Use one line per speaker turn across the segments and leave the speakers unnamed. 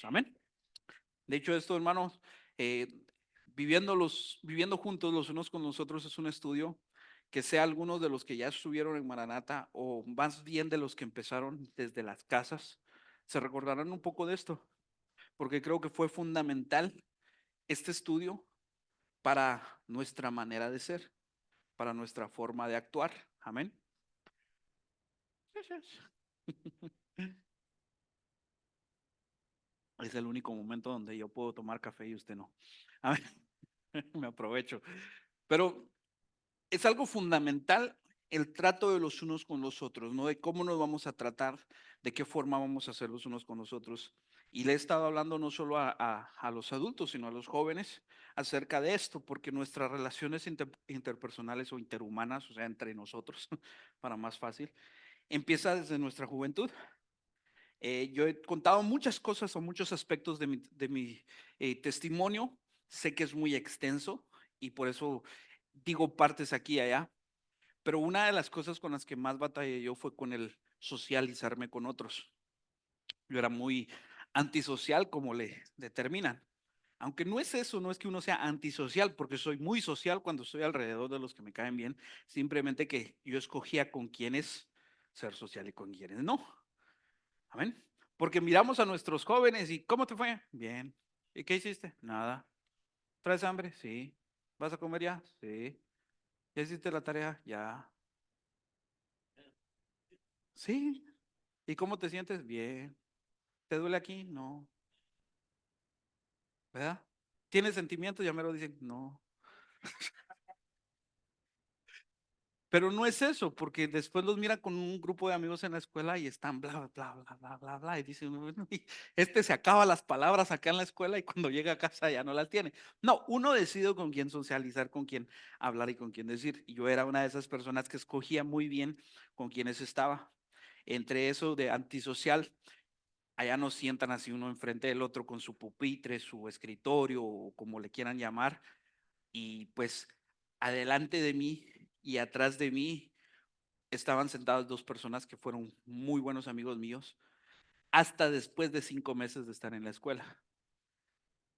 Amén. De hecho, esto, hermanos, eh, viviendo juntos los unos con los otros es un estudio que sea algunos de los que ya estuvieron en Maranata o más bien de los que empezaron desde las casas, se recordarán un poco de esto, porque creo que fue fundamental este estudio para nuestra manera de ser, para nuestra forma de actuar. Amén. Es el único momento donde yo puedo tomar café y usted no. Amén. Me aprovecho. Pero es algo fundamental el trato de los unos con los otros, ¿no? De cómo nos vamos a tratar, de qué forma vamos a ser los unos con los otros. Y le he estado hablando no solo a los adultos, sino a los jóvenes acerca de esto, porque nuestras relaciones interpersonales o interhumanas, o sea, entre nosotros, para más fácil, empieza desde nuestra juventud. Yo he contado muchas cosas o muchos aspectos de mi testimonio. Sé que es muy extenso y por eso digo partes aquí y allá, pero una de las cosas con las que más batallé yo fue con el socializarme con otros. Yo era muy antisocial, como le determinan. Aunque no es eso, no es que uno sea antisocial, porque soy muy social cuando estoy alrededor de los que me caen bien, simplemente que yo escogía con quiénes ser social y con quiénes no. Amén. Porque miramos a nuestros jóvenes y ¿cómo te fue? Bien. ¿Y qué hiciste? Nada. ¿Traes hambre? Sí. ¿Vas a comer ya? Sí. ¿Ya hiciste la tarea? Ya. Sí. ¿Y cómo te sientes? Bien. ¿Te duele aquí? No. ¿Verdad? ¿Tienes sentimientos? Ya me lo dicen. No. Pero no es eso, porque después los mira con un grupo de amigos en la escuela y están bla, bla, bla, bla, bla, bla. Y dicen, "Bueno, y este se acaba las palabras acá en la escuela y cuando llega a casa ya no las tiene". No, uno decide con quién socializar, con quién hablar y con quién decir. Y yo era una de esas personas que escogía muy bien con quienes estaba. Entre eso de antisocial, allá nos sientan así uno enfrente del otro con su pupitre, su escritorio o como le quieran llamar. Y pues adelante de mí y atrás de mí estaban sentadas dos personas que fueron muy buenos amigos míos, hasta después de 5 meses de estar en la escuela,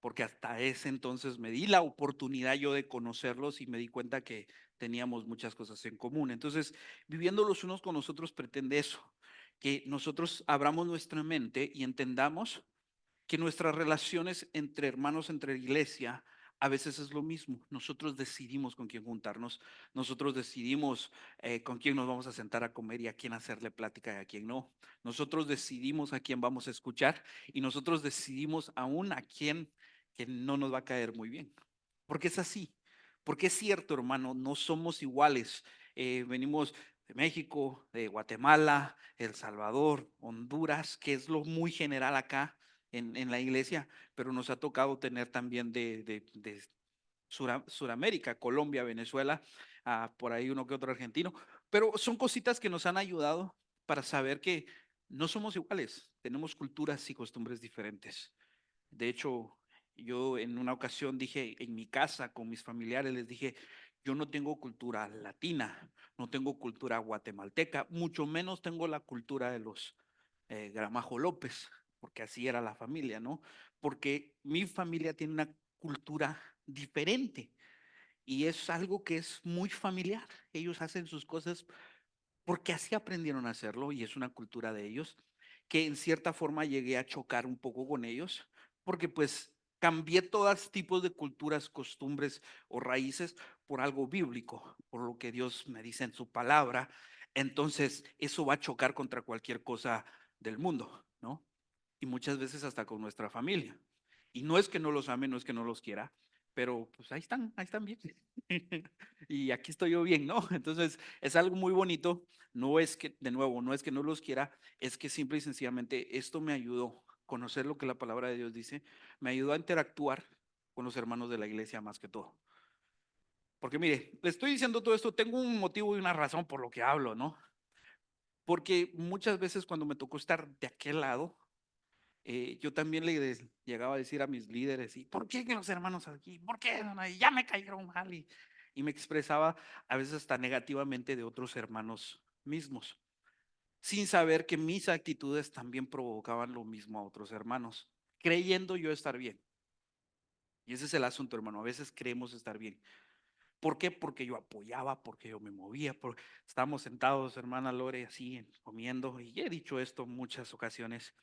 porque hasta ese entonces me di la oportunidad yo de conocerlos y me di cuenta que teníamos muchas cosas en común. Entonces, viviendo los unos con los otros pretende eso, que nosotros abramos nuestra mente y entendamos que nuestras relaciones entre hermanos, entre iglesia, a veces es lo mismo. Nosotros decidimos con quién juntarnos, nosotros decidimos con quién nos vamos a sentar a comer y a quién hacerle plática y a quién no. Nosotros decidimos a quién vamos a escuchar y nosotros decidimos aún a quién que no nos va a caer muy bien. Porque es así, porque es cierto, hermano, no somos iguales. Venimos de México, de Guatemala, El Salvador, Honduras, que es lo muy general acá en la iglesia, pero nos ha tocado tener también de Suramérica, Colombia, Venezuela, por ahí uno que otro argentino, pero son cositas que nos han ayudado para saber que no somos iguales, tenemos culturas y costumbres diferentes. De hecho, yo en una ocasión dije en mi casa con mis familiares, les dije, yo no tengo cultura latina, no tengo cultura guatemalteca, mucho menos tengo la cultura de los Gramajo López, porque así era la familia, ¿no? Porque mi familia tiene una cultura diferente y es algo que es muy familiar. Ellos hacen sus cosas porque así aprendieron a hacerlo y es una cultura de ellos, que en cierta forma llegué a chocar un poco con ellos, porque pues cambié todos tipos de culturas, costumbres o raíces por algo bíblico, por lo que Dios me dice en su palabra. Entonces, eso va a chocar contra cualquier cosa del mundo, ¿no? Y muchas veces hasta con nuestra familia. Y no es que no los ame, no es que no los quiera, pero pues ahí están bien. Y aquí estoy yo bien, ¿no? Entonces, es algo muy bonito. No es que, de nuevo, no es que no los quiera, es que simple y sencillamente esto me ayudó a conocer lo que la palabra de Dios dice, me ayudó a interactuar con los hermanos de la iglesia más que todo. Porque mire, le estoy diciendo todo esto, tengo un motivo y una razón por lo que hablo, ¿no? Porque muchas veces cuando me tocó estar de aquel lado, yo también llegaba a decir a mis líderes, ¿y por qué que los hermanos aquí? ¿Por qué? Y ya me cayeron mal y me expresaba a veces hasta negativamente de otros hermanos mismos, sin saber que mis actitudes también provocaban lo mismo a otros hermanos. creyendo yo estar bien. Y ese es el asunto, hermano. A veces creemos estar bien. ¿Por qué? Porque yo apoyaba, porque yo me movía. Estábamos sentados, hermana Lore, así comiendo. Y he dicho esto en muchas ocasiones.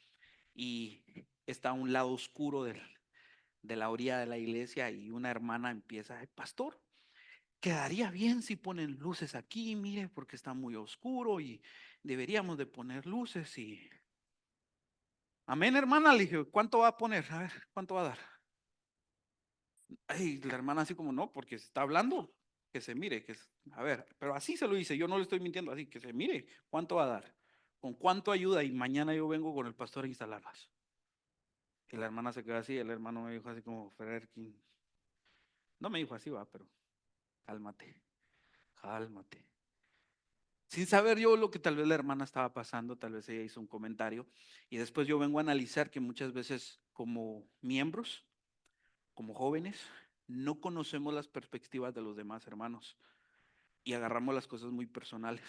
Y está a un lado oscuro de la orilla de la iglesia y una hermana empieza: "Ay, pastor, quedaría bien si ponen luces aquí, mire, porque está muy oscuro y deberíamos de poner luces". Y amén, hermana, le dije: "¿Cuánto va a poner? A ver, ¿cuánto va a dar?". Ay, la hermana así como: "No, porque se está hablando, que se mire, a ver", pero así se lo hice, yo no le estoy mintiendo, así que se mire, ¿cuánto va a dar? ¿Con cuánto ayuda? Y mañana yo vengo con el pastor a instalarlas. Y la hermana se quedó así, el hermano me dijo así como: "Ferrer, no me dijo así, va, pero cálmate, cálmate". Sin saber yo lo que tal vez la hermana estaba pasando, tal vez ella hizo un comentario. Y después yo vengo a analizar que muchas veces como miembros, como jóvenes, no conocemos las perspectivas de los demás hermanos y agarramos las cosas muy personales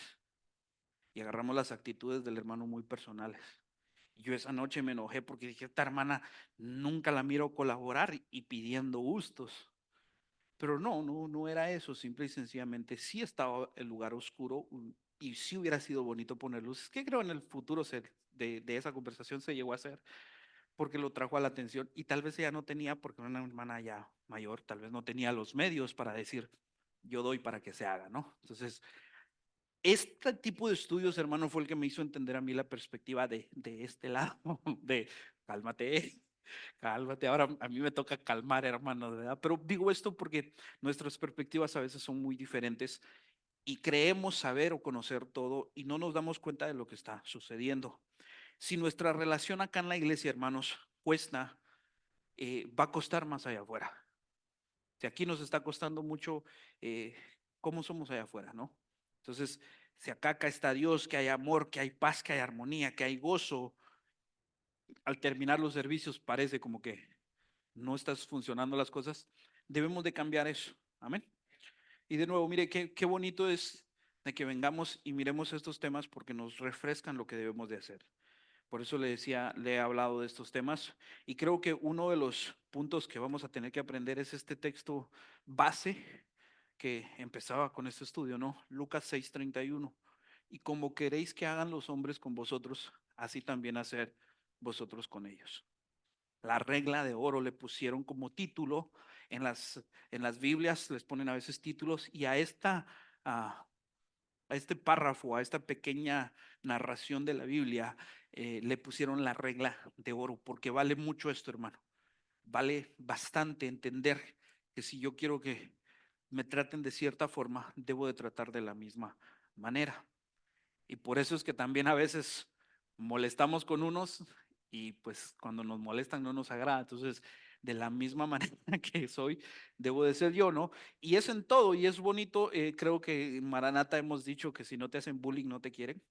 y agarramos las actitudes del hermano muy personales. Yo esa noche me enojé porque dije: "Esta hermana nunca la miro colaborar y pidiendo gustos". Pero no era eso, simple y sencillamente sí estaba el lugar oscuro y sí hubiera sido bonito poner luces, que creo en el futuro de esa conversación se llegó a hacer, porque lo trajo a la atención y tal vez ella no tenía, porque era una hermana ya mayor, tal vez no tenía los medios para decir: "Yo doy para que se haga", ¿no? Entonces, este tipo de estudios, hermano, fue el que me hizo entender a mí la perspectiva de este lado, de cálmate, cálmate. Ahora a mí me toca calmar, hermano, ¿verdad? Pero digo esto porque nuestras perspectivas a veces son muy diferentes y creemos saber o conocer todo y no nos damos cuenta de lo que está sucediendo. Si nuestra relación acá en la iglesia, hermanos, cuesta, va a costar más allá afuera. Si aquí nos está costando mucho, cómo somos allá afuera, ¿no? Entonces, si acá está Dios, que hay amor, que hay paz, que hay armonía, que hay gozo, al terminar los servicios parece como que no estás funcionando las cosas, debemos de cambiar eso. Amén. Y de nuevo, mire, qué bonito es de que vengamos y miremos estos temas porque nos refrescan lo que debemos de hacer. Por eso le decía, le he hablado de estos temas y creo que uno de los puntos que vamos a tener que aprender es este texto base que empezaba con este estudio, ¿no? Lucas 6:31. Y como queréis que hagan los hombres con vosotros, así también hacer vosotros con ellos. La regla de oro le pusieron como título en las Biblias, les ponen a veces títulos y a, a este párrafo, a esta pequeña narración de la Biblia, le pusieron la regla de oro, porque vale mucho esto, hermano. Vale bastante entender que si yo quiero que me traten de cierta forma, debo de tratar de la misma manera. Y por eso es que también a veces molestamos con unos y pues cuando nos molestan no nos agrada. Entonces, de la misma manera que soy, debo de ser yo, ¿no? Y es en todo y es bonito. Creo que en Maranata hemos dicho que si no te hacen bullying no te quieren.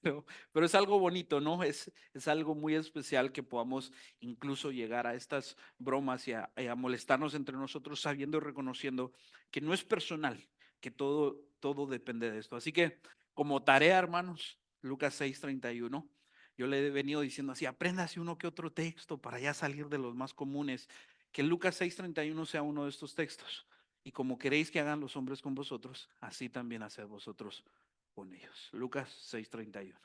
Pero es algo bonito, ¿no? Es algo muy especial que podamos incluso llegar a estas bromas y a molestarnos entre nosotros sabiendo y reconociendo que no es personal, que todo depende de esto. Así que como tarea, hermanos, Lucas 6:31, yo le he venido diciendo así: apréndase uno que otro texto para ya salir de los más comunes, que Lucas 6:31 sea uno de estos textos. Y como queréis que hagan los hombres con vosotros, así también haced vosotros con ellos. Lucas 6:31.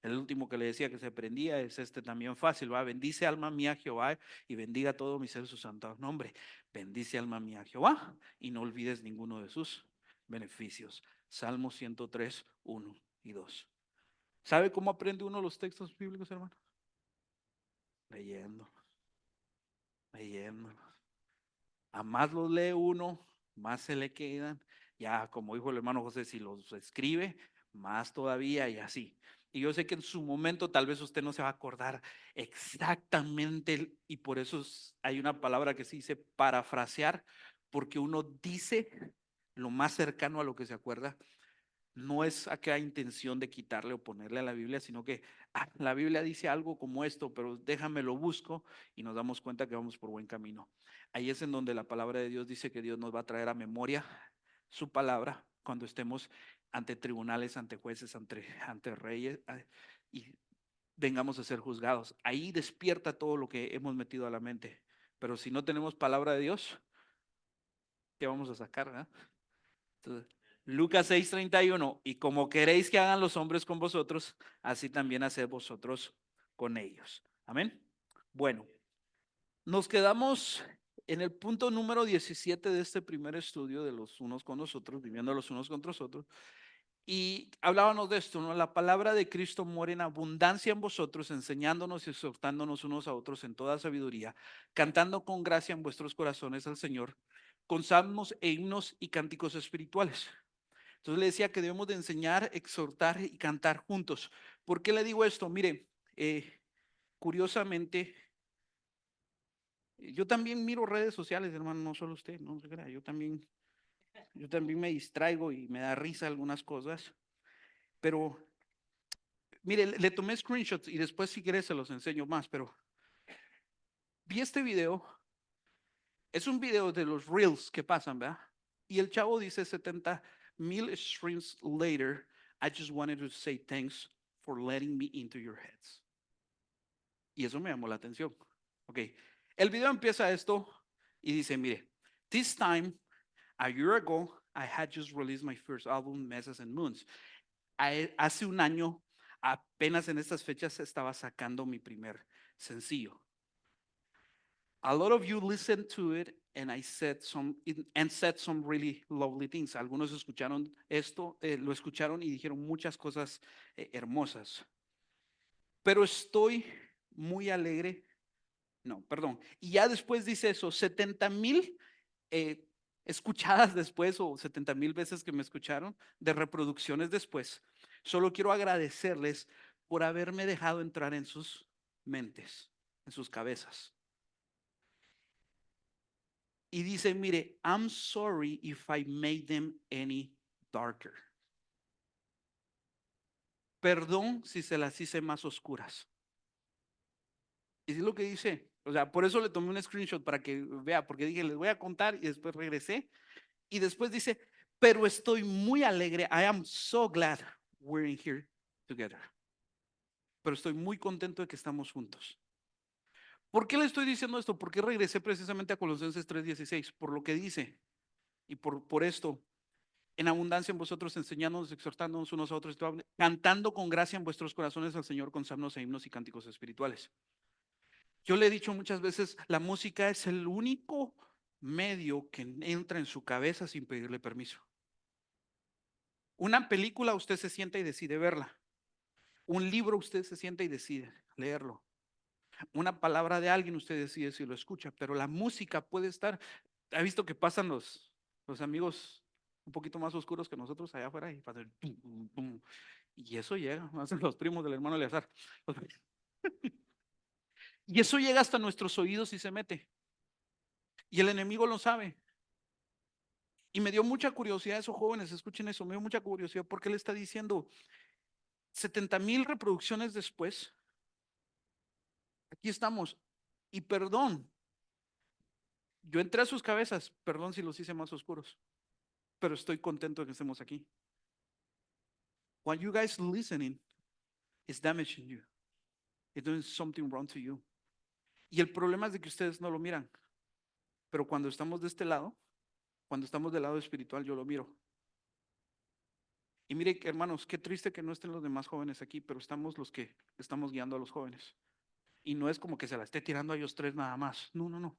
El último que le decía que se aprendía es este también fácil, va: bendice alma mía a Jehová y bendiga todo mi ser su santo nombre. Bendice alma mía a Jehová y no olvides ninguno de sus beneficios. Salmo 103, 1 y 2. ¿Sabe cómo aprende uno los textos bíblicos, hermano? Leyendo, leyendo. A más los lee uno, más se le quedan. Ya, como dijo el hermano José, si los escribe, más todavía y así. Y yo sé que en su momento tal vez usted no se va a acordar exactamente, y por eso hay una palabra que se dice parafrasear, porque uno dice lo más cercano a lo que se acuerda. No es aquella intención de quitarle o ponerle a la Biblia, sino que la Biblia dice algo como esto, pero déjame lo busco y nos damos cuenta que vamos por buen camino. Ahí es en donde la palabra de Dios dice que Dios nos va a traer a memoria su palabra cuando estemos ante tribunales, ante jueces, ante reyes y vengamos a ser juzgados. Ahí despierta todo lo que hemos metido a la mente. Pero si no tenemos palabra de Dios, ¿qué vamos a sacar? Entonces, Lucas 6:31, y como queréis que hagan los hombres con vosotros, así también haced vosotros con ellos. Amén. Bueno, nos quedamos en el punto número 17 de este primer estudio de los unos con los otros, viviendo los unos contra los otros. Y hablábamos de esto, ¿no? La palabra de Cristo muere en abundancia en vosotros, enseñándonos y exhortándonos unos a otros en toda sabiduría, cantando con gracia en vuestros corazones al Señor, con salmos e himnos y cánticos espirituales. Entonces le decía que debemos de enseñar, exhortar y cantar juntos. ¿Por qué le digo esto? Mire, curiosamente, yo también miro redes sociales, hermano, no solo usted, no se crea, yo también me distraigo y me da risa algunas cosas, pero mire, le tomé screenshots y después si quieres se los enseño más, pero vi este video, es un video de los reels que pasan, ¿verdad? Y el chavo dice 70,000 streams later, I just wanted to say thanks for letting me into your heads. Y eso me llamó la atención. Ok, el video empieza esto y dice, mire, this time, a year ago, I had just released my first album, Mesas and Moons. Hace un año, apenas en estas fechas, estaba sacando mi primer sencillo. A lot of you listened to it and I said some really lovely things. Algunos escucharon esto, lo escucharon y dijeron muchas cosas hermosas. Pero estoy muy alegre. No, perdón. Y ya después dice eso, 70,000 escuchadas después o 70,000 veces que me escucharon de reproducciones después. Solo quiero agradecerles por haberme dejado entrar en sus mentes, en sus cabezas. Y dice, mire, I'm sorry if I made them any darker. Perdón si se las hice más oscuras. Y es lo que dice. O sea, por eso le tomé un screenshot para que vea, porque dije, les voy a contar y después regresé. Y después dice, pero estoy muy alegre. I am so glad we're in here together. Pero estoy muy contento de que estamos juntos. ¿Por qué le estoy diciendo esto? Porque regresé precisamente a Colosenses 3:16, por lo que dice. Y por esto, en abundancia en vosotros, enseñándonos, exhortándonos unos a otros, cantando con gracia en vuestros corazones al Señor con salmos e himnos y cánticos espirituales. Yo le he dicho muchas veces, la música es el único medio que entra en su cabeza sin pedirle permiso. Una película usted se sienta y decide verla. Un libro usted se sienta y decide leerlo. Una palabra de alguien usted decide si lo escucha, pero la música puede estar, ha visto que pasan los amigos un poquito más oscuros que nosotros allá afuera y pasan, y eso llega, hacen los primos del hermano Eleazar. Y eso llega hasta nuestros oídos y se mete. Y el enemigo lo sabe. Y me dio mucha curiosidad, esos jóvenes, escuchen eso, me dio mucha curiosidad porque él está diciendo 70,000 reproducciones después, aquí estamos. Y perdón, yo entré a sus cabezas, perdón si los hice más oscuros, pero estoy contento de que estemos aquí. What you guys listening is damaging you. It's doing something wrong to you. Y el problema es de que ustedes no lo miran. Pero cuando estamos de este lado, cuando estamos del lado espiritual, yo lo miro. Y mire, hermanos, qué triste que no estén los demás jóvenes aquí, pero estamos los que estamos guiando a los jóvenes. Y no es como que se la esté tirando a ellos tres nada más. No, no, no.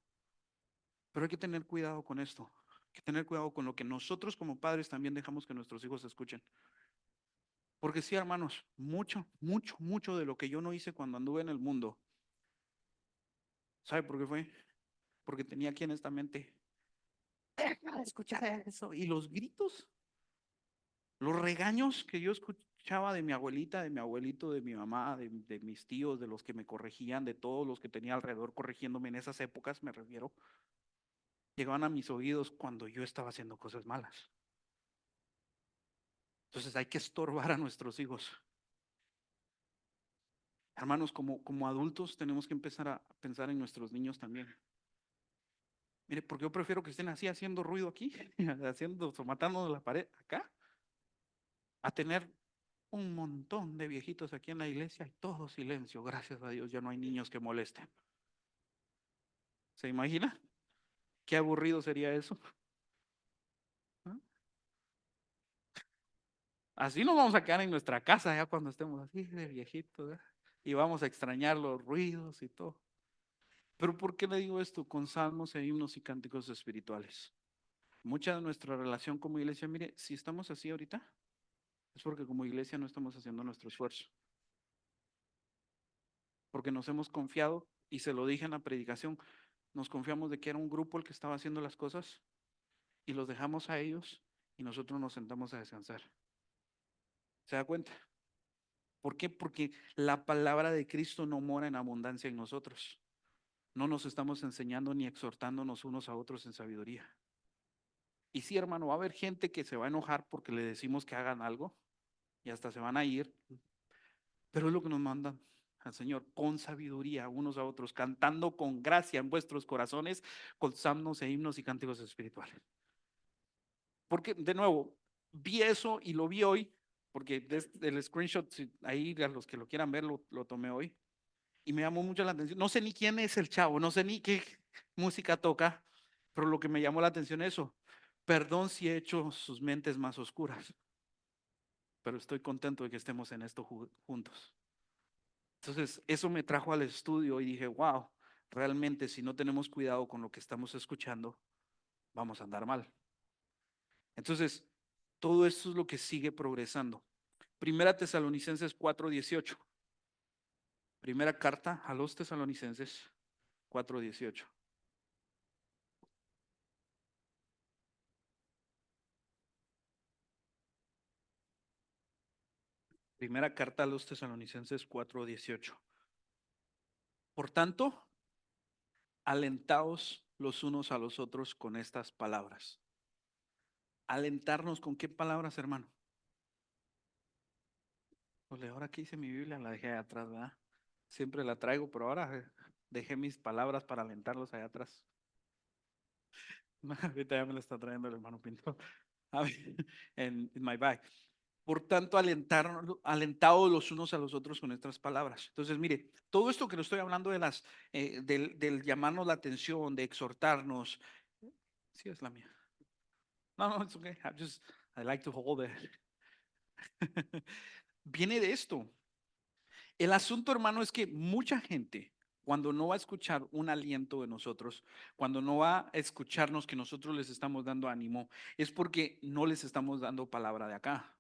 Pero hay que tener cuidado con esto. Hay que tener cuidado con lo que nosotros como padres también dejamos que nuestros hijos escuchen. Porque sí, hermanos, mucho, mucho, mucho de lo que yo no hice cuando anduve en el mundo, ¿sabe por qué fue? Porque tenía aquí en esta mente, deja de escuchar eso. Y los gritos, los regaños que yo escuchaba de mi abuelita, de mi abuelito, de mi mamá, de mis tíos, de los que me corregían, de todos los que tenía alrededor corrigiéndome en esas épocas, me refiero, llegaban a mis oídos cuando yo estaba haciendo cosas malas. Entonces hay que estorbar a nuestros hijos. Hermanos, como adultos tenemos que empezar a pensar en nuestros niños también. Mire, porque yo prefiero que estén así haciendo ruido aquí, haciendo, matando la pared acá, a tener un montón de viejitos aquí en la iglesia y todo silencio. Gracias a Dios, ya no hay niños que molesten. ¿Se imagina? Qué aburrido sería eso. ¿Ah? Así nos vamos a quedar en nuestra casa ya cuando estemos así de viejitos, ¿eh? Y vamos a extrañar los ruidos y todo. Pero ¿por qué le digo esto? Con salmos e himnos y cánticos espirituales. Mucha de nuestra relación como iglesia, mire, si estamos así ahorita, es porque como iglesia no estamos haciendo nuestro esfuerzo. Porque nos hemos confiado, y se lo dije en la predicación, nos confiamos de que era un grupo el que estaba haciendo las cosas y los dejamos a ellos y nosotros nos sentamos a descansar. ¿Se da cuenta? ¿Por qué? Porque la palabra de Cristo no mora en abundancia en nosotros. No nos estamos enseñando ni exhortándonos unos a otros en sabiduría. Y sí, hermano, va a haber gente que se va a enojar porque le decimos que hagan algo y hasta se van a ir, pero es lo que nos mandan al Señor, con sabiduría unos a otros, cantando con gracia en vuestros corazones, con salmos e himnos y cánticos espirituales. Porque, de nuevo, vi eso y lo vi hoy, porque desde el screenshot, ahí a los que lo quieran ver, lo tomé hoy, y me llamó mucho la atención. No sé ni quién es el chavo, no sé ni qué música toca, pero lo que me llamó la atención es eso. Perdón si he hecho sus mentes más oscuras, pero estoy contento de que estemos en esto juntos. Entonces, eso me trajo al estudio y dije, wow, realmente si no tenemos cuidado con lo que estamos escuchando, vamos a andar mal. Entonces, todo esto es lo que sigue progresando. Primera Tesalonicenses 4:18. Primera carta a los Tesalonicenses 4:18. Primera carta a los Tesalonicenses 4:18. Por tanto, alentaos los unos a los otros con estas palabras. Alentarnos con qué palabras, hermano. Pues ahora que hice mi Biblia, la dejé allá atrás, ¿verdad? Siempre la traigo, pero ahora dejé mis palabras para alentarlos allá atrás. Ahorita ya me la está trayendo el hermano Pinto. A ver, en my bag. Por tanto, alentados los unos a los otros con estas palabras. Entonces, mire, todo esto que le estoy hablando de del llamarnos la atención, de exhortarnos, sí es la mía. No, no, it's okay. I like to hold it. Viene de esto. El asunto, hermano, es que mucha gente, cuando no va a escuchar un aliento de nosotros, cuando no va a escucharnos que nosotros les estamos dando ánimo, es porque no les estamos dando palabra de acá.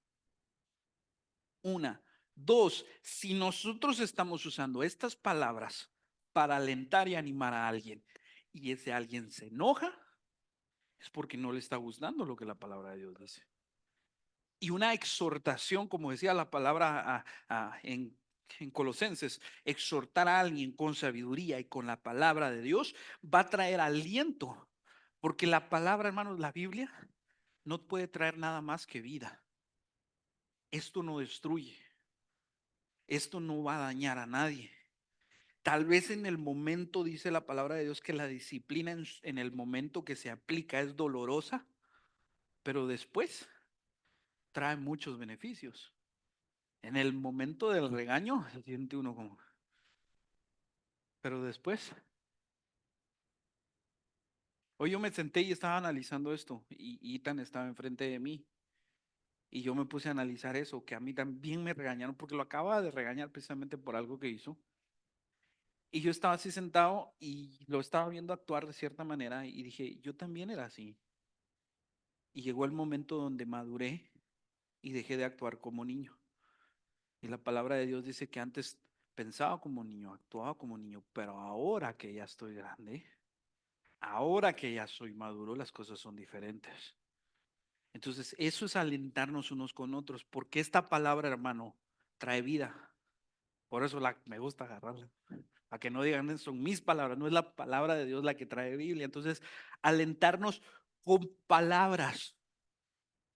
Una. Dos, si nosotros estamos usando estas palabras para alentar y animar a alguien y ese alguien se enoja, es porque no le está gustando lo que la palabra de Dios dice. Y una exhortación, como decía la palabra en Colosenses, exhortar a alguien con sabiduría y con la palabra de Dios va a traer aliento, porque la palabra, hermanos, la Biblia no puede traer nada más que vida. Esto no destruye, esto no va a dañar a nadie. Tal vez en el momento, dice la palabra de Dios, que la disciplina en el momento que se aplica es dolorosa, pero después trae muchos beneficios. En el momento del regaño se siente uno como, pero después, hoy yo me senté y estaba analizando esto y Ethan estaba enfrente de mí y yo me puse a analizar eso, que a mí también me regañaron porque lo acaba de regañar precisamente por algo que hizo. Y yo estaba así sentado y lo estaba viendo actuar de cierta manera y dije, yo también era así. Y llegó el momento donde maduré y dejé de actuar como niño. Y la palabra de Dios dice que antes pensaba como niño, actuaba como niño, pero ahora que ya estoy grande, ahora que ya soy maduro, las cosas son diferentes. Entonces, eso es alentarnos unos con otros, porque esta palabra, hermano, trae vida. Por eso me gusta agarrarla. A que no digan, son mis palabras, no es la palabra de Dios la que trae Biblia. Entonces, alentarnos con palabras.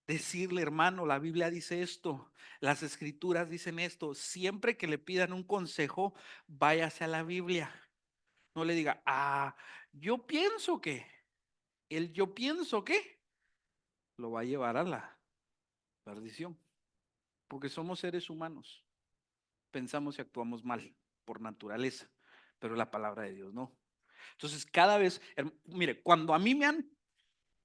Decirle, hermano, la Biblia dice esto, las escrituras dicen esto. Siempre que le pidan un consejo, váyase a la Biblia. No le diga, yo pienso que, el yo pienso que, lo va a llevar a la perdición. porque somos seres humanos, pensamos y actuamos mal por naturaleza, pero la palabra de Dios no. Entonces, cada vez, mire, cuando a mí me han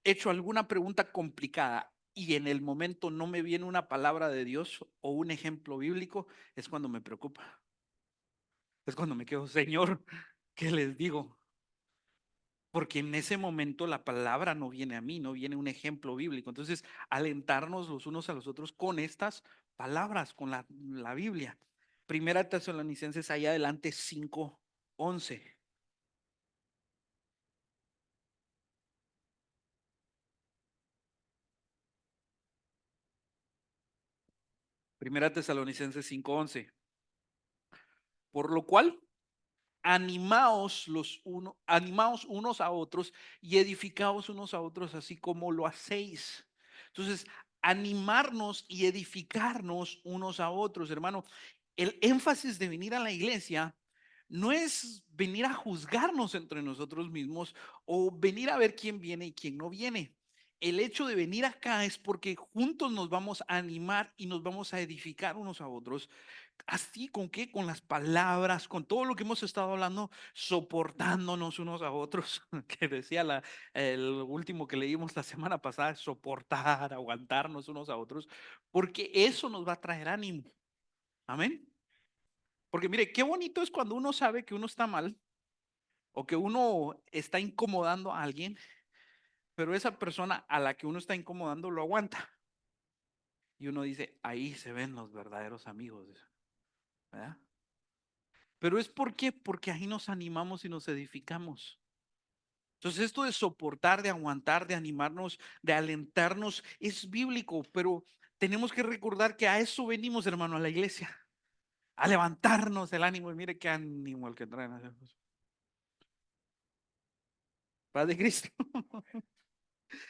hecho alguna pregunta complicada y en el momento no me viene una palabra de Dios o un ejemplo bíblico, es cuando me preocupa. Es cuando me quedo, Señor, ¿qué les digo? Porque en ese momento la palabra no viene a mí, no viene un ejemplo bíblico. Entonces, alentarnos los unos a los otros con estas palabras, con la Biblia. Primera Tesalonicenses, allá adelante 5:11. Primera Tesalonicenses 5:11. Por lo cual, animaos unos a otros y edificaos unos a otros, así como lo hacéis. Entonces, animarnos y edificarnos unos a otros, hermano. El énfasis de venir a la iglesia no es venir a juzgarnos entre nosotros mismos o venir a ver quién viene y quién no viene. El hecho de venir acá es porque juntos nos vamos a animar y nos vamos a edificar unos a otros. Así, ¿con qué? Con las palabras, con todo lo que hemos estado hablando, soportándonos unos a otros, que decía el último que leímos la semana pasada, soportar, aguantarnos unos a otros, porque eso nos va a traer ánimo. Amén. Porque mire, qué bonito es cuando uno sabe que uno está mal o que uno está incomodando a alguien, pero esa persona a la que uno está incomodando lo aguanta. Y uno dice, ahí se ven los verdaderos amigos, ¿verdad? Pero es porque ahí nos animamos y nos edificamos. Entonces esto de soportar, de aguantar, de animarnos, de alentarnos, es bíblico, pero tenemos que recordar que a eso venimos, hermano, a la iglesia, a levantarnos el ánimo. Y mire qué ánimo el que traen. Paz de Cristo.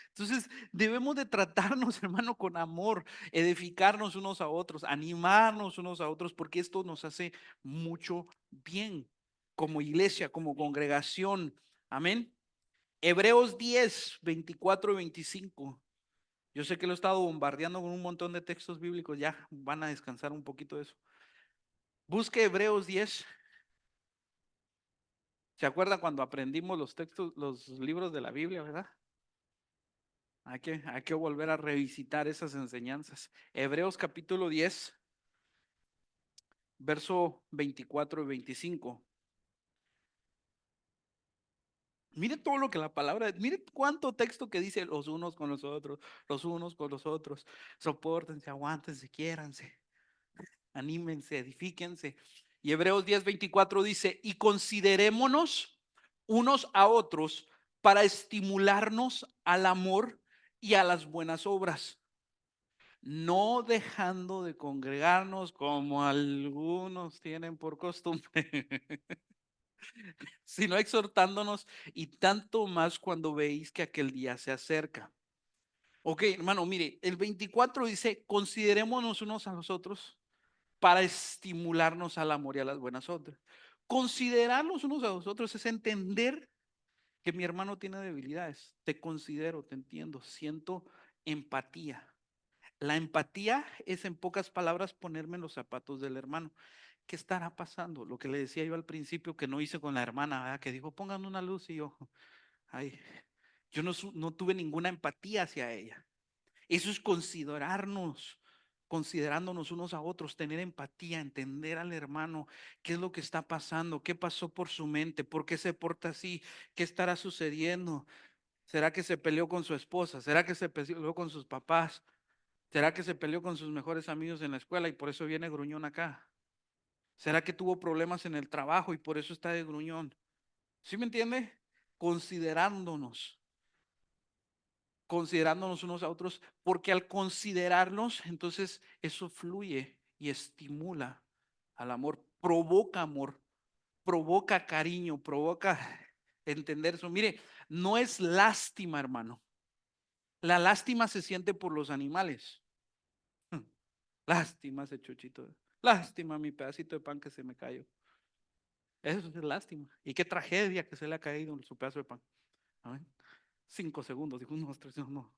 Entonces debemos de tratarnos, hermano, con amor, edificarnos unos a otros, animarnos unos a otros, porque esto nos hace mucho bien como iglesia, como congregación. Amén. Hebreos 10, 24 y 25. Yo sé que lo he estado bombardeando con un montón de textos bíblicos, ya van a descansar un poquito de eso. Busque Hebreos 10. ¿Se acuerda cuando aprendimos los textos, los libros de la Biblia, verdad? Hay que volver a revisitar esas enseñanzas. Hebreos capítulo 10, verso 24 y 25. Mire todo lo que la palabra, mire cuánto texto que dice los unos con los otros, los unos con los otros. Sopórtense, aguántense, quiéranse, anímense, edifíquense. Y Hebreos 10:24 dice, y considerémonos unos a otros para estimularnos al amor y a las buenas obras, no dejando de congregarnos como algunos tienen por costumbre, sino exhortándonos, y tanto más cuando veis que aquel día se acerca. Ok, hermano, mire, el 24 dice, considerémonos unos a los otros para estimularnos al amor y a las buenas obras. Considerarnos unos a los otros es entender que mi hermano tiene debilidades. Te considero, te entiendo, siento empatía. La empatía es, en pocas palabras, ponerme en los zapatos del hermano. ¿Qué estará pasando? Lo que le decía yo al principio que no hice con la hermana, ¿verdad? Que dijo, pongan una luz, y ay, yo no tuve ninguna empatía hacia ella. Eso es considerándonos unos a otros, tener empatía, entender al hermano, qué es lo que está pasando, qué pasó por su mente, por qué se porta así, qué estará sucediendo. ¿Será que se peleó con su esposa? ¿Será que se peleó con sus papás? ¿Será que se peleó con sus mejores amigos en la escuela y por eso viene gruñón acá? ¿Será que tuvo problemas en el trabajo y por eso está de gruñón? ¿Sí me entiende? Considerándonos, considerándonos unos a otros, porque al considerarnos, entonces eso fluye y estimula al amor, provoca cariño, provoca entender eso. Mire, no es lástima, hermano. La lástima se siente por los animales. Lástima ese chuchito. Lástima mi pedacito de pan que se me cayó. Eso es lástima. Y qué tragedia que se le ha caído su pedazo de pan. Amén. 5 segundos, dijo, no, 3, no,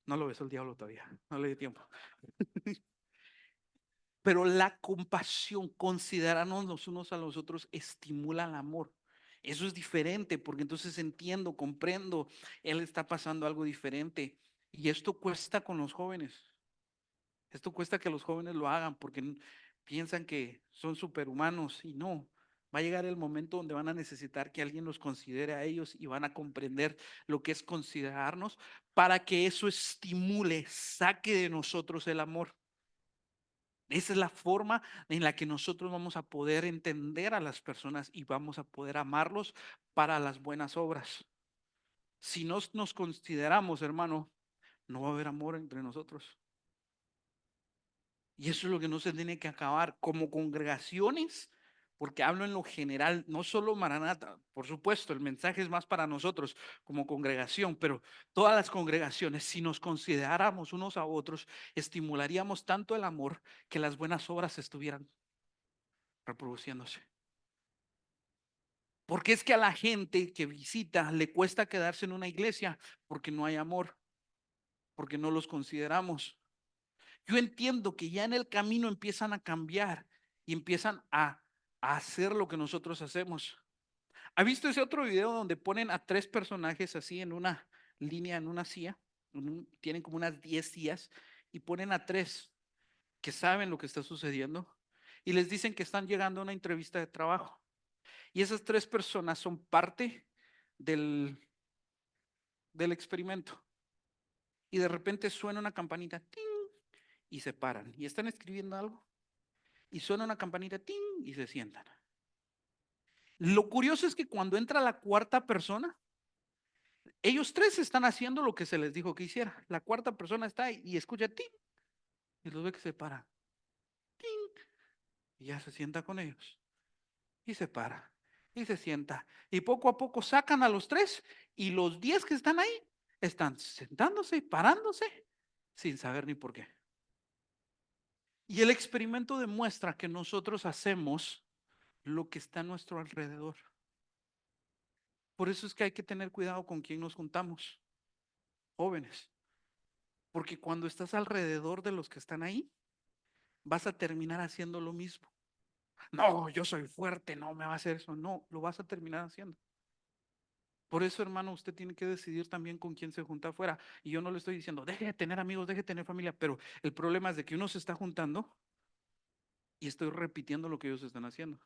no lo besó el diablo todavía. No le di tiempo. Pero la compasión, considerarnos los unos a los otros, estimula el amor. Eso es diferente, porque entonces entiendo, comprendo, él está pasando algo diferente. Y esto cuesta con los jóvenes. Esto cuesta que los jóvenes lo hagan porque piensan que son superhumanos y no. Va a llegar el momento donde van a necesitar que alguien los considere a ellos y van a comprender lo que es considerarnos para que eso estimule, saque de nosotros el amor. Esa es la forma en la que nosotros vamos a poder entender a las personas y vamos a poder amarlos para las buenas obras. Si nos consideramos, hermano, no va a haber amor entre nosotros. Y eso es lo que no se tiene que acabar como congregaciones, porque hablo en lo general, no solo Maranata, por supuesto, el mensaje es más para nosotros como congregación, pero todas las congregaciones, si nos consideráramos unos a otros, estimularíamos tanto el amor que las buenas obras estuvieran reproduciéndose. Porque es que a la gente que visita le cuesta quedarse en una iglesia porque no hay amor, porque no los consideramos. Yo entiendo que ya en el camino empiezan a cambiar y empiezan a hacer lo que nosotros hacemos. ¿Ha visto ese otro video donde ponen a tres personajes así en una línea, en una silla? Tienen como unas 10 sillas y ponen a tres que saben lo que está sucediendo y les dicen que están llegando a una entrevista de trabajo. Y esas tres personas son parte del, del experimento. Y de repente suena una campanita, ¡ting! Y se paran y están escribiendo algo. Y suena una campanita, ¡ting! Y se sientan. Lo curioso es que cuando entra la cuarta persona, ellos tres están haciendo lo que se les dijo que hiciera. La cuarta persona está ahí y escucha, ¡ting! Y los ve que se para, ¡ting! Y ya se sienta con ellos. Y se para. Y se sienta. Y poco a poco sacan a los tres y los 10 que están ahí están sentándose y parándose sin saber ni por qué. Y el experimento demuestra que nosotros hacemos lo que está a nuestro alrededor. Por eso es que hay que tener cuidado con quién nos juntamos, jóvenes. Porque cuando estás alrededor de los que están ahí, vas a terminar haciendo lo mismo. No, yo soy fuerte, no me va a hacer eso. No, lo vas a terminar haciendo. Por eso, hermano, usted tiene que decidir también con quién se junta afuera. Y yo no le estoy diciendo, deje de tener amigos, deje de tener familia, pero el problema es de que uno se está juntando y estoy repitiendo lo que ellos están haciendo.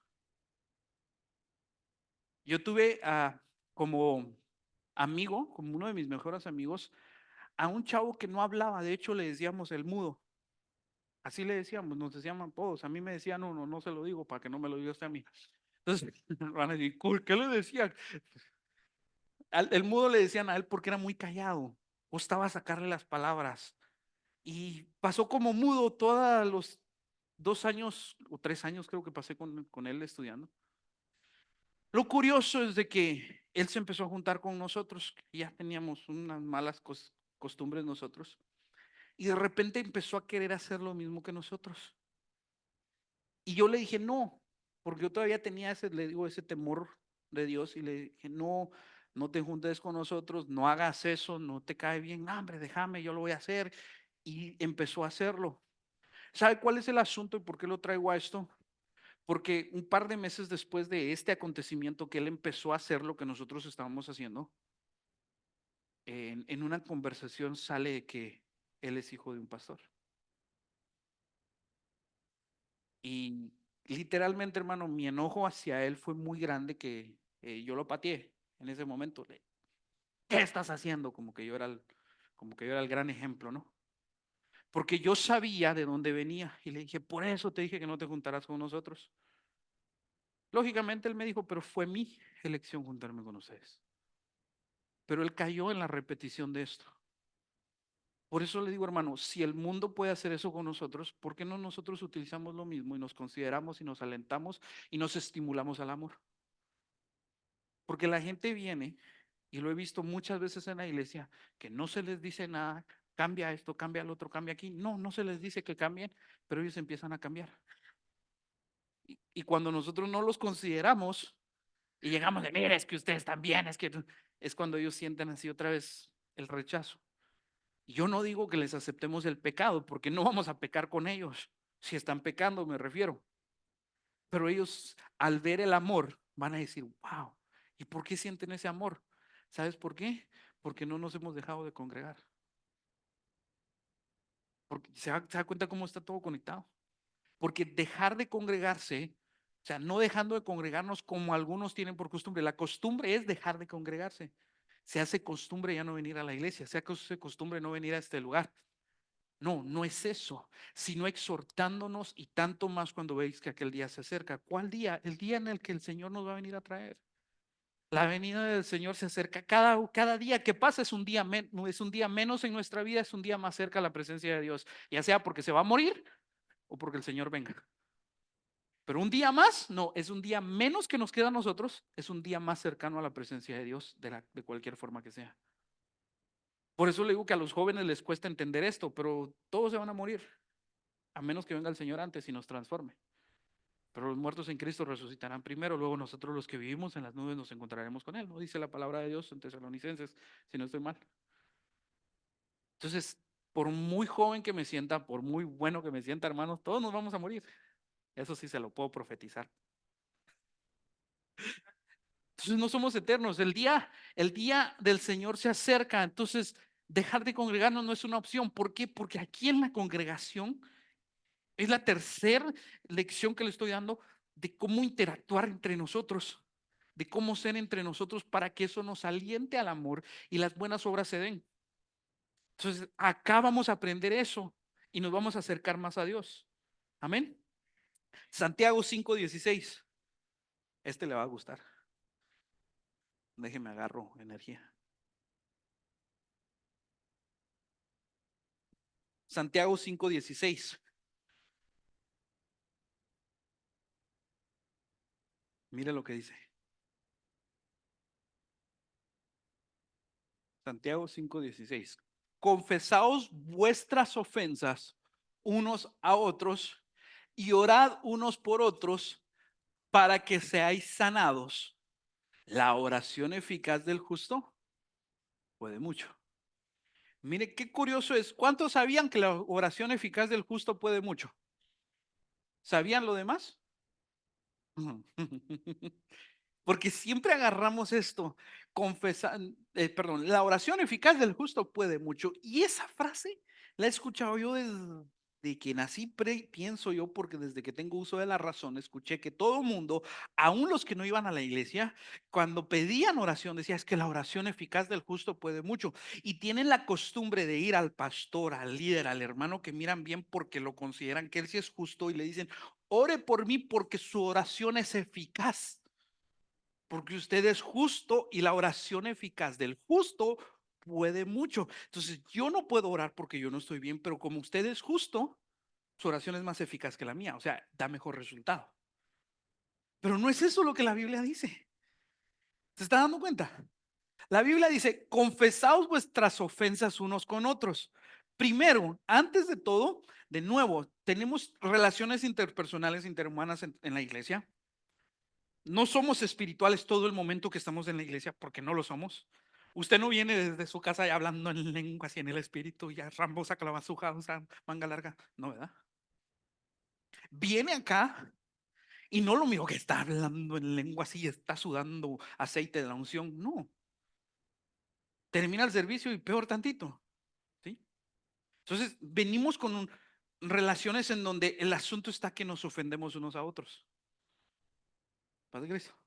Yo tuve como amigo, como uno de mis mejores amigos, a un chavo que no hablaba, de hecho le decíamos el mudo. Así le decíamos, nos decían todos. A mí me decían uno, no se lo digo para que no me lo diga usted a mí. Entonces, van a decir, ¿qué le decían? El mudo le decían a él porque era muy callado, costaba sacarle las palabras. Y pasó como mudo todos los 2 años o 3 años creo que pasé con él estudiando. Lo curioso es de que él se empezó a juntar con nosotros, que ya teníamos unas malas costumbres nosotros, y de repente empezó a querer hacer lo mismo que nosotros. Y yo le dije, no, porque yo todavía tenía ese, le digo, ese temor de Dios y le dije, no, no te juntes con nosotros, no hagas eso, no te cae bien, no, hombre, déjame, yo lo voy a hacer. Y empezó a hacerlo. ¿Sabe cuál es el asunto y por qué lo traigo a esto? Porque un par de meses después de este acontecimiento que él empezó a hacer lo que nosotros estábamos haciendo, en una conversación sale que él es hijo de un pastor. Y literalmente, hermano, mi enojo hacia él fue muy grande que yo lo pateé en ese momento. ¿Qué estás haciendo? Como que yo era el gran ejemplo, ¿no? Porque yo sabía de dónde venía y le dije, por eso te dije que no te juntarás con nosotros. Lógicamente él me dijo, pero fue mi elección juntarme con ustedes. Pero él cayó en la repetición de esto. Por eso le digo, hermano, si el mundo puede hacer eso con nosotros, ¿por qué no nosotros utilizamos lo mismo y nos consideramos y nos alentamos y nos estimulamos al amor? Porque la gente viene, y lo he visto muchas veces en la iglesia, que no se les dice nada, cambia esto, cambia el otro, cambia aquí. No, no se les dice que cambien, pero ellos empiezan a cambiar. Y cuando nosotros no los consideramos y llegamos de, mire, es que ustedes también, es cuando ellos sienten así otra vez el rechazo. Yo no digo que les aceptemos el pecado, porque no vamos a pecar con ellos. Si están pecando, me refiero. Pero ellos, al ver el amor, van a decir, wow, ¿y por qué sienten ese amor? ¿Sabes por qué? Porque no nos hemos dejado de congregar. Porque se da cuenta cómo está todo conectado. Porque dejar de congregarse, o sea, no dejando de congregarnos como algunos tienen por costumbre. La costumbre es dejar de congregarse. Se hace costumbre ya no venir a la iglesia, se hace costumbre no venir a este lugar. No, no es eso, sino exhortándonos y tanto más cuando veis que aquel día se acerca. ¿Cuál día? El día en el que el Señor nos va a venir a traer. La venida del Señor se acerca. Cada día que pasa es un día, es un día menos en nuestra vida, es un día más cerca a la presencia de Dios, ya sea porque se va a morir o porque el Señor venga. Pero un día más, no, es un día menos que nos queda a nosotros, es un día más cercano a la presencia de Dios, de cualquier forma que sea. Por eso le digo que a los jóvenes les cuesta entender esto, pero todos se van a morir, a menos que venga el Señor antes y nos transforme. Pero los muertos en Cristo resucitarán primero, luego nosotros los que vivimos en las nubes nos encontraremos con Él, ¿no? Dice la palabra de Dios en Tesalonicenses, si no estoy mal. Entonces, por muy joven que me sienta, por muy bueno que me sienta, hermanos, todos nos vamos a morir. Eso sí se lo puedo profetizar. Entonces no somos eternos. El día del Señor se acerca. Entonces, dejar de congregarnos no es una opción. ¿Por qué? Porque aquí en la congregación es la tercera lección que le estoy dando de cómo interactuar entre nosotros, de cómo ser entre nosotros para que eso nos aliente al amor y las buenas obras se den. Entonces, acá vamos a aprender eso y nos vamos a acercar más a Dios. Amén. Santiago 5:16. Este le va a gustar. Déjeme agarro energía. Santiago 5:16. Mire lo que dice. Santiago 5:16. Confesaos vuestras ofensas unos a otros y orad unos por otros para que seáis sanados. La oración eficaz del justo puede mucho. Mire qué curioso es. ¿Cuántos sabían que la oración eficaz del justo puede mucho? ¿Sabían lo demás? Porque siempre agarramos esto, confesar, perdón, la oración eficaz del justo puede mucho. Y esa frase la he escuchado yo desde que nací, pienso yo, porque desde que tengo uso de la razón, escuché que todo mundo, aun los que no iban a la iglesia, cuando pedían oración, decía, es que la oración eficaz del justo puede mucho. Y tienen la costumbre de ir al pastor, al líder, al hermano que miran bien porque lo consideran que él sí es justo y le dicen, ore por mí porque su oración es eficaz. Porque usted es justo y la oración eficaz del justo puede mucho. Entonces yo no puedo orar porque yo no estoy bien, pero como usted es justo, su oración es más eficaz que la mía, o sea, da mejor resultado. Pero no es eso lo que la Biblia dice. ¿Se está dando cuenta? La Biblia dice, confesaos vuestras ofensas unos con otros. Primero, antes de todo, de nuevo, tenemos relaciones interpersonales, interhumanas en la iglesia. No somos espirituales todo el momento que estamos en la iglesia porque no lo somos. Usted no viene desde su casa ya hablando en lenguas y en el espíritu, ya Rambo saca la bazuca, o sea, manga larga. No, ¿verdad? Viene acá y no lo miro que está hablando en lenguas y está sudando aceite de la unción. No. Termina el servicio y peor tantito. ¿Sí? Entonces, venimos con relaciones en donde el asunto está que nos ofendemos unos a otros. Padre Cristo.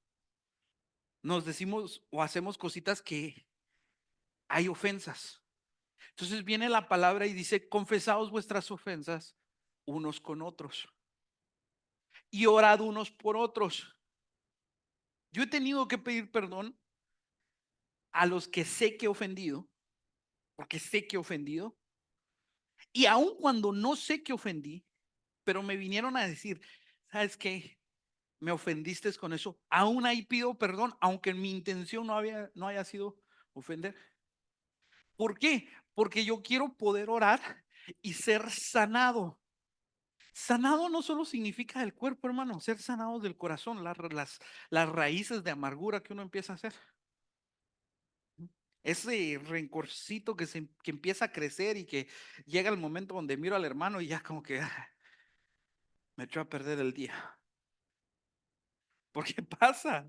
Nos decimos o hacemos cositas que hay ofensas. Entonces viene la palabra y dice, confesaos vuestras ofensas unos con otros y orad unos por otros. Yo he tenido que pedir perdón a los que sé que he ofendido, porque sé que he ofendido, y aun cuando no sé que ofendí, pero me vinieron a decir, ¿sabes qué? Me ofendiste con eso, aún ahí pido perdón, aunque mi intención no haya sido ofender. ¿Por qué? Porque yo quiero poder orar y ser sanado. Sanado no solo significa del cuerpo, hermano, ser sanado del corazón, las raíces de amargura que uno empieza a hacer. Ese rencorcito que empieza a crecer y que llega el momento donde miro al hermano y ya como que me echó a perder el día. ¿Por qué pasa?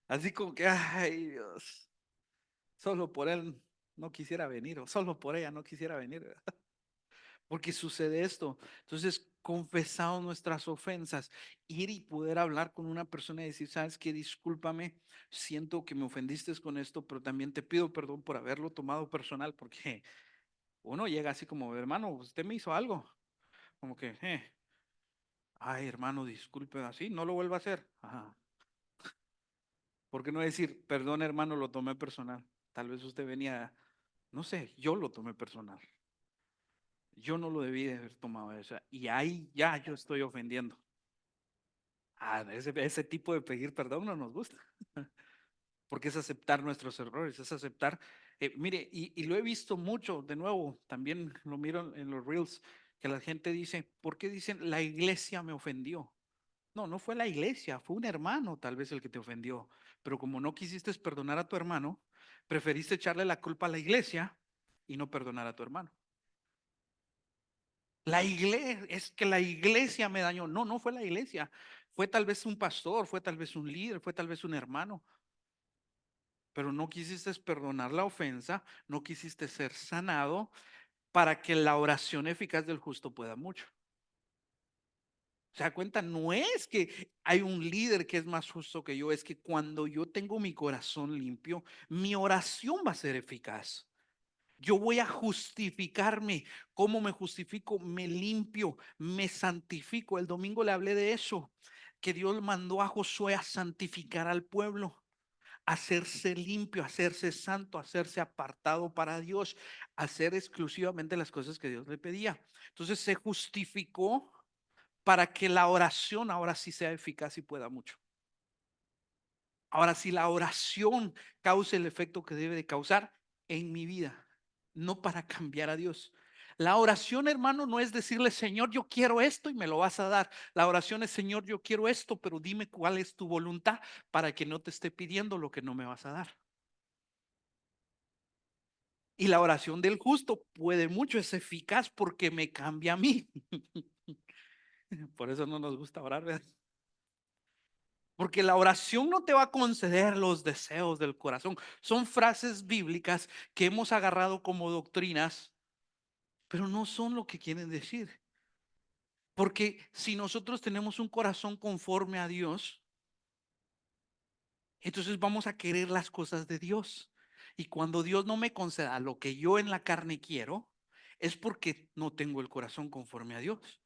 Así como que, ay Dios, solo por él no quisiera venir, o solo por ella no quisiera venir. Porque sucede esto. Entonces, confesamos nuestras ofensas, ir y poder hablar con una persona y decir, sabes qué, discúlpame, siento que me ofendiste con esto, pero también te pido perdón por haberlo tomado personal, porque uno llega así como, hermano, usted me hizo algo, como que, ay, hermano, disculpe, así, no lo vuelva a hacer. Ajá. ¿Por qué no decir, perdón, hermano, lo tomé personal? Tal vez usted venía, no sé, yo lo tomé personal. Yo no lo debí de haber tomado eso. Y ahí ya yo estoy ofendiendo. Ese tipo de pedir perdón no nos gusta, porque es aceptar nuestros errores, es aceptar, mire, y lo he visto mucho, de nuevo, también lo miro en los reels, que la gente dice, ¿por qué dicen la iglesia me ofendió? No, no fue la iglesia, fue un hermano tal vez el que te ofendió, pero como no quisiste perdonar a tu hermano, preferiste echarle la culpa a la iglesia y no perdonar a tu hermano. La iglesia, es que la iglesia me dañó. No, no fue la iglesia. Fue tal vez un pastor, fue tal vez un líder, fue tal vez un hermano, pero no quisiste perdonar la ofensa, no quisiste ser sanado para que la oración eficaz del justo pueda mucho. ¿Se da cuenta? No es que hay un líder que es más justo que yo, es que cuando yo tengo mi corazón limpio, mi oración va a ser eficaz. Yo voy a justificarme. ¿Cómo me justifico? Me limpio, me santifico. El domingo le hablé de eso, que Dios mandó a Josué a santificar al pueblo, a hacerse limpio, a hacerse santo, a hacerse apartado para Dios, a hacer exclusivamente las cosas que Dios le pedía. Entonces se justificó para que la oración ahora sí sea eficaz y pueda mucho. Ahora, si la oración causa el efecto que debe de causar en mi vida, no para cambiar a Dios. La oración, hermano, no es decirle, Señor, yo quiero esto y me lo vas a dar. La oración es, Señor, yo quiero esto, pero dime cuál es tu voluntad para que no te esté pidiendo lo que no me vas a dar. Y la oración del justo puede mucho, es eficaz porque me cambia a mí. Por eso no nos gusta orar, ¿verdad? Porque la oración no te va a conceder los deseos del corazón. Son frases bíblicas que hemos agarrado como doctrinas, pero no son lo que quieren decir. Porque si nosotros tenemos un corazón conforme a Dios, entonces vamos a querer las cosas de Dios. Y cuando Dios no me conceda lo que yo en la carne quiero, es porque no tengo el corazón conforme a Dios.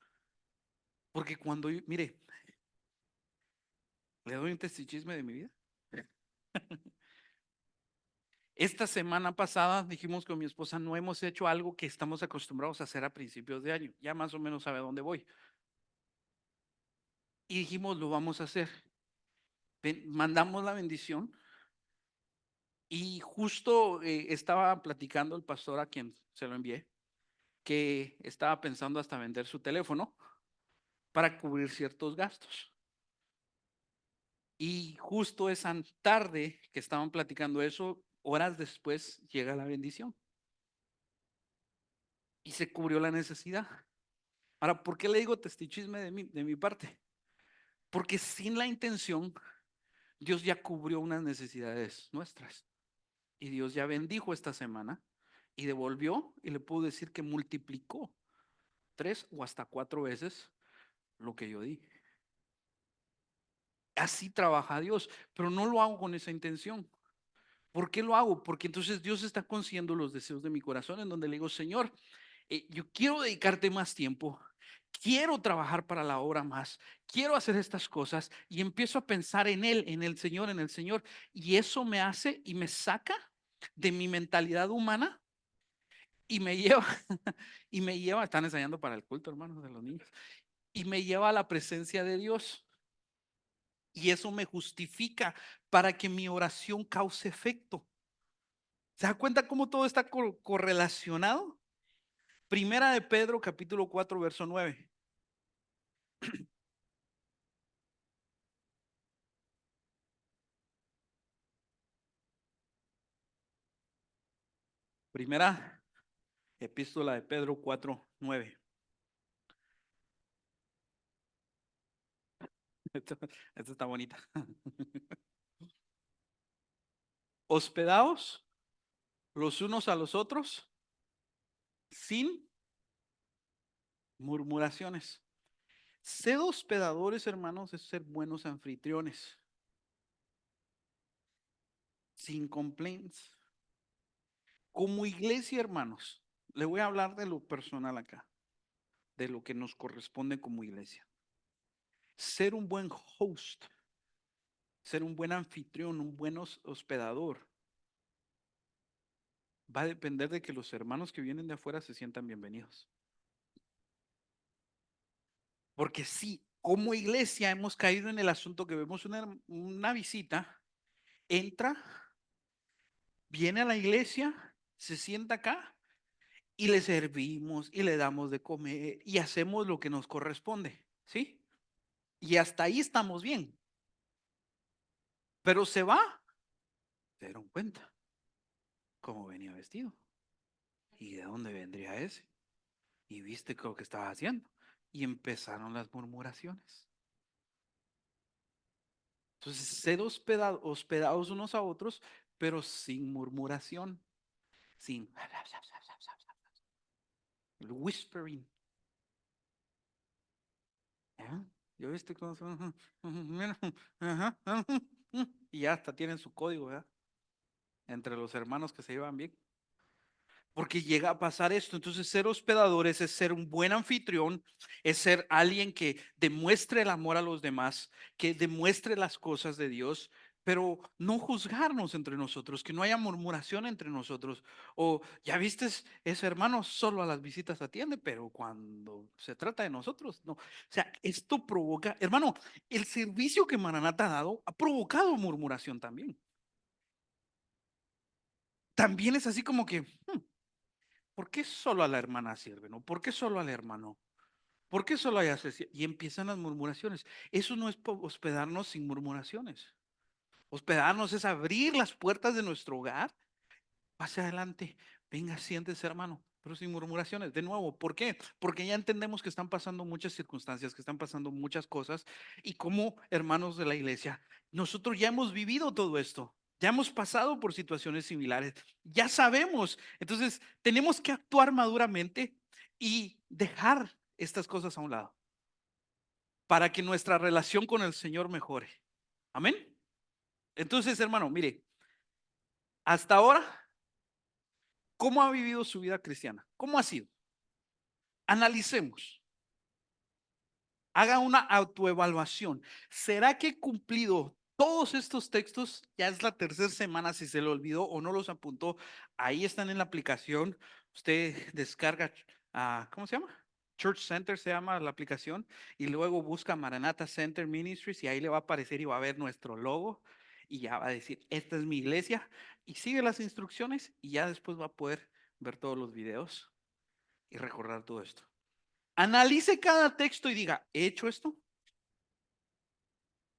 Porque cuando yo, mire, le doy un testichisme de mi vida. Esta semana pasada dijimos con mi esposa, no hemos hecho algo que estamos acostumbrados a hacer a principios de año. Ya más o menos sabe a dónde voy. Y dijimos, lo vamos a hacer. Mandamos la bendición y justo estaba platicando el pastor a quien se lo envié, que estaba pensando hasta vender su teléfono para cubrir ciertos gastos. Y justo esa tarde que estaban platicando eso, horas después llega la bendición y se cubrió la necesidad. Ahora, ¿por qué le digo testichisme de mi parte? Porque sin la intención, Dios ya cubrió unas necesidades nuestras. Y Dios ya bendijo esta semana y devolvió y le puedo decir que multiplicó 3 o hasta 4 veces lo que yo di. Así trabaja Dios, pero no lo hago con esa intención. ¿Por qué lo hago? Porque entonces Dios está concediendo los deseos de mi corazón en donde le digo, Señor, yo quiero dedicarte más tiempo, quiero trabajar para la obra más, quiero hacer estas cosas y empiezo a pensar en Él, en el Señor, y eso me hace y me saca de mi mentalidad humana y me lleva, y me lleva, están ensayando para el culto, hermanos, de los niños, y me lleva a la presencia de Dios. Y eso me justifica para que mi oración cause efecto. ¿Se da cuenta cómo todo está correlacionado? Primera de Pedro, capítulo 4 verso 9. Primera epístola de Pedro 4 9. Esta está bonita. Hospedaos los unos a los otros sin murmuraciones. Sed hospedadores, hermanos, es ser buenos anfitriones, sin complaints. Como iglesia, hermanos, le voy a hablar de lo personal acá, de lo que nos corresponde como iglesia. Ser un buen host, ser un buen anfitrión, un buen hospedador, va a depender de que los hermanos que vienen de afuera se sientan bienvenidos. Porque sí, como iglesia hemos caído en el asunto que vemos una visita, entra, viene a la iglesia, se sienta acá y le servimos y le damos de comer y hacemos lo que nos corresponde, ¿sí? Y hasta ahí estamos bien. Pero se va, se dieron cuenta cómo venía vestido y de dónde vendría ese. Y viste lo que estaba haciendo. Y empezaron las murmuraciones. Entonces, sed hospedados unos a otros, pero sin murmuración, sin el whispering. ¿Eh? ¿Yo viste cómo son? Y ya hasta tienen su código, ¿verdad? Entre los hermanos que se llevan bien. Porque llega a pasar esto. Entonces, ser hospedadores es ser un buen anfitrión, es ser alguien que demuestre el amor a los demás, que demuestre las cosas de Dios, pero no juzgarnos entre nosotros, que no haya murmuración entre nosotros. O ya viste, ese hermano solo a las visitas atiende, pero cuando se trata de nosotros, no. O sea, esto provoca, hermano, el servicio que Maranata ha dado ha provocado murmuración también. También es así como que, ¿por qué solo a la hermana sirve, no? ¿Por qué solo al hermano? ¿Por qué solo hay y empiezan las murmuraciones? Eso no es hospedarnos sin murmuraciones. Hospedarnos es abrir las puertas de nuestro hogar. Pase adelante, venga, siéntese, hermano, pero sin murmuraciones. De nuevo, ¿por qué? Porque ya entendemos que están pasando muchas circunstancias, que están pasando muchas cosas, y como hermanos de la iglesia, nosotros ya hemos vivido todo esto. Ya hemos pasado por situaciones similares, ya sabemos. Entonces, tenemos que actuar maduramente y dejar estas cosas a un lado para que nuestra relación con el Señor mejore. Amén. Entonces, hermano, mire, hasta ahora, ¿cómo ha vivido su vida cristiana? ¿Cómo ha sido? Analicemos. Haga una autoevaluación. ¿Será que he cumplido todos estos textos? Ya es la tercera semana, si se le olvidó o no los apuntó. Ahí están en la aplicación. Usted descarga, ¿cómo se llama? Church Center se llama la aplicación, y luego busca Maranatha Center Ministries y ahí le va a aparecer y va a ver nuestro logo y ya va a decir, esta es mi iglesia, y sigue las instrucciones y ya después va a poder ver todos los videos y recordar todo esto. Analice cada texto y diga, ¿he hecho esto?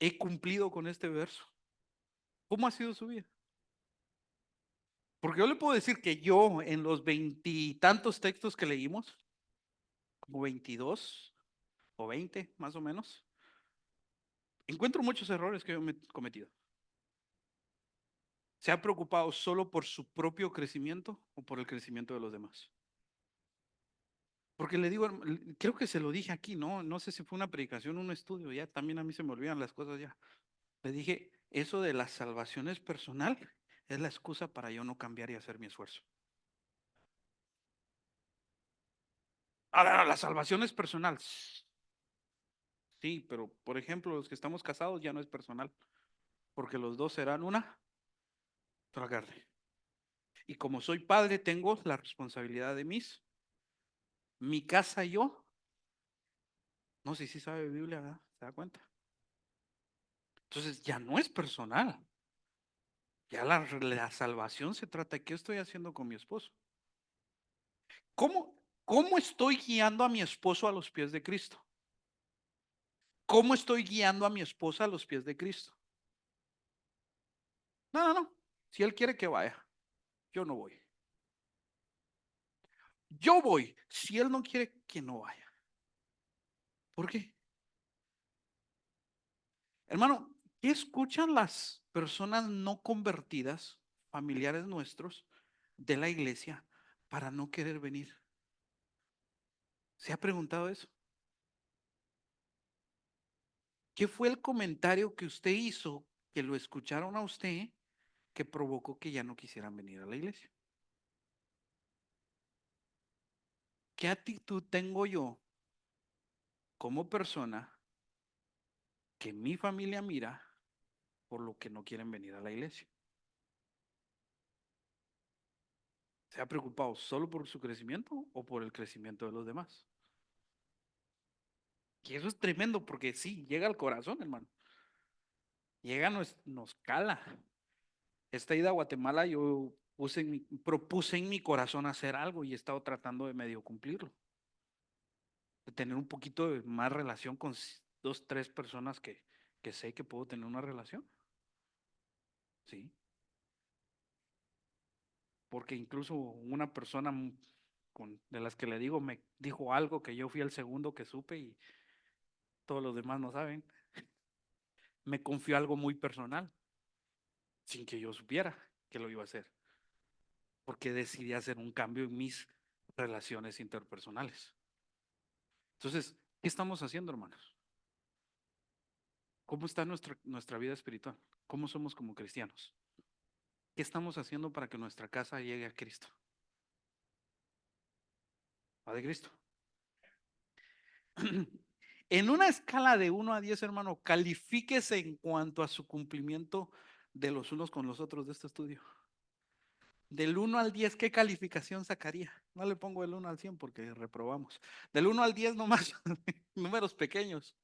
¿He cumplido con este verso? ¿Cómo ha sido su vida? Porque yo le puedo decir que yo en los veintitantos textos que leímos, como 22 o 20 más o menos, encuentro muchos errores que yo me he cometido. ¿Se ha preocupado solo por su propio crecimiento o por el crecimiento de los demás? Porque le digo, creo que se lo dije aquí, ¿no? No sé si fue una predicación, un estudio, ya también a mí se me olvidan las cosas ya. Le dije, eso de la salvación es personal, es la excusa para yo no cambiar y hacer mi esfuerzo. Ahora, la salvación es personal. Sí, pero por ejemplo, los que estamos casados ya no es personal, porque los dos serán una sola carne. Y como soy padre, tengo la responsabilidad de mi casa y yo. No sé si sabe Biblia, ¿verdad? ¿Se da cuenta? Entonces ya no es personal. Ya la salvación se trata de qué estoy haciendo con mi esposo. ¿Cómo estoy guiando a mi esposo a los pies de Cristo? ¿Cómo estoy guiando a mi esposa a los pies de Cristo? No, no, no. Si él quiere que vaya, yo no voy. Yo voy. Si él no quiere que no vaya. ¿Por qué? Hermano, ¿qué escuchan las personas no convertidas, familiares nuestros, de la iglesia para no querer venir? ¿Se ha preguntado eso? ¿Qué fue el comentario que usted hizo, que lo escucharon a usted, que provocó que ya no quisieran venir a la iglesia? ¿Qué actitud tengo yo como persona que mi familia mira por lo que no quieren venir a la iglesia? ¿Se ha preocupado solo por su crecimiento o por el crecimiento de los demás? Y eso es tremendo porque sí, llega al corazón, hermano. Llega, nos cala. Esta ida a Guatemala yo propuse en mi corazón hacer algo y he estado tratando de medio cumplirlo. De tener un poquito de más relación con dos, tres personas que sé que puedo tener una relación. Sí. Porque incluso una persona de las que le digo me dijo algo que yo fui el segundo que supe y todos los demás no saben. Me confió algo muy personal, sin que yo supiera que lo iba a hacer, porque decidí hacer un cambio en mis relaciones interpersonales. Entonces, ¿qué estamos haciendo, hermanos? ¿Cómo está nuestra vida espiritual? ¿Cómo somos como cristianos? ¿Qué estamos haciendo para que nuestra casa llegue a Cristo? ¿A de Cristo? En una escala de 1 a 10, hermano, califíquese en cuanto a su cumplimiento de los unos con los otros de este estudio. Del 1 al 10, ¿qué calificación sacaría? No le pongo el 1 al 100 porque reprobamos. Del 1 al 10 nomás, números pequeños.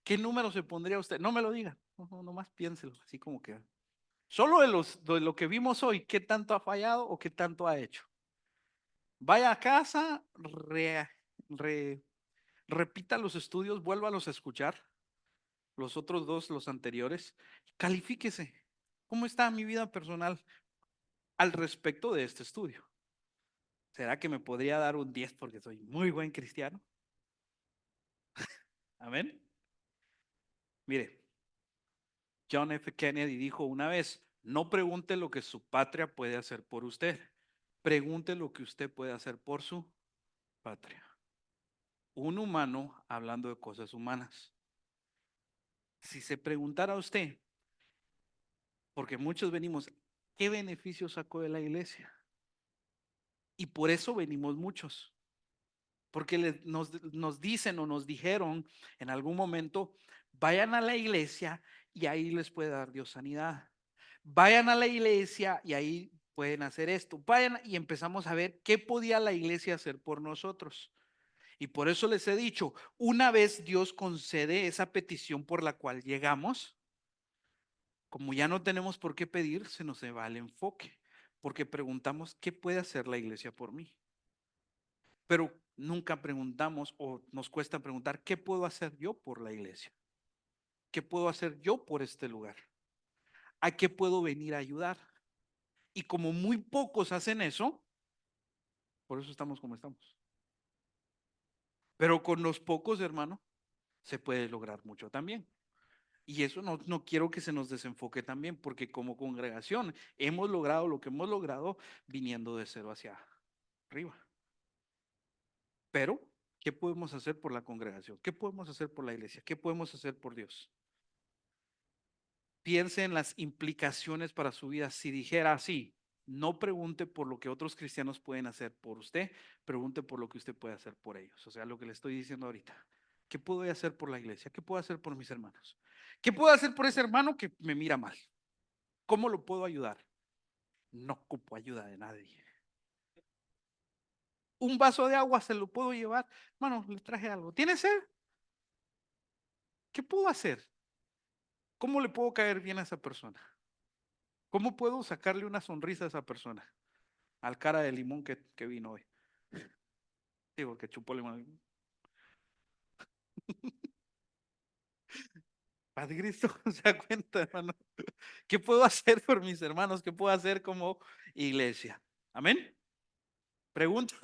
¿Qué número se pondría usted? No me lo diga, nomás piénselo, así como que. Solo de lo que vimos hoy, ¿qué tanto ha fallado o qué tanto ha hecho? Vaya a casa, re- repita los estudios, vuélvalos a escuchar, los otros dos, los anteriores, califíquese. ¿Cómo está mi vida personal al respecto de este estudio? ¿Será que me podría dar un 10 porque soy muy buen cristiano? Amén. Mire, John F. Kennedy dijo una vez, no pregunte lo que su patria puede hacer por usted, pregunte lo que usted puede hacer por su patria. Un humano hablando de cosas humanas. Si se preguntara a usted, porque muchos venimos, ¿qué beneficio sacó de la iglesia? Y por eso venimos muchos. Porque nos dicen o nos dijeron en algún momento, vayan a la iglesia y ahí les puede dar Dios sanidad. Vayan a la iglesia y ahí pueden hacer esto. Vayan y empezamos a ver qué podía la iglesia hacer por nosotros. Y por eso les he dicho, una vez Dios concede esa petición por la cual llegamos, como ya no tenemos por qué pedir, se nos va el enfoque, porque preguntamos, ¿qué puede hacer la iglesia por mí? Pero nunca preguntamos o nos cuesta preguntar, ¿qué puedo hacer yo por la iglesia? ¿Qué puedo hacer yo por este lugar? ¿A qué puedo venir a ayudar? Y como muy pocos hacen eso, por eso estamos como estamos. Pero con los pocos, hermano, se puede lograr mucho también. Y eso no quiero que se nos desenfoque también, porque como congregación hemos logrado lo que hemos logrado viniendo de cero hacia arriba. Pero, ¿qué podemos hacer por la congregación? ¿Qué podemos hacer por la iglesia? ¿Qué podemos hacer por Dios? Piense en las implicaciones para su vida. Si dijera así, no pregunte por lo que otros cristianos pueden hacer por usted, pregunte por lo que usted puede hacer por ellos. O sea, lo que le estoy diciendo ahorita. ¿Qué puedo hacer por la iglesia? ¿Qué puedo hacer por mis hermanos? ¿Qué puedo hacer por ese hermano que me mira mal? ¿Cómo lo puedo ayudar? No ocupo ayuda de nadie. Un vaso de agua se lo puedo llevar. Hermano, le traje algo. ¿Tiene sed? ¿Qué puedo hacer? ¿Cómo le puedo caer bien a esa persona? ¿Cómo puedo sacarle una sonrisa a esa persona? Al cara de limón que vino hoy. Digo, que chupó limón. Padre Cristo, se da cuenta, hermano. ¿Qué puedo hacer por mis hermanos? ¿Qué puedo hacer como iglesia? Amén. Preguntas.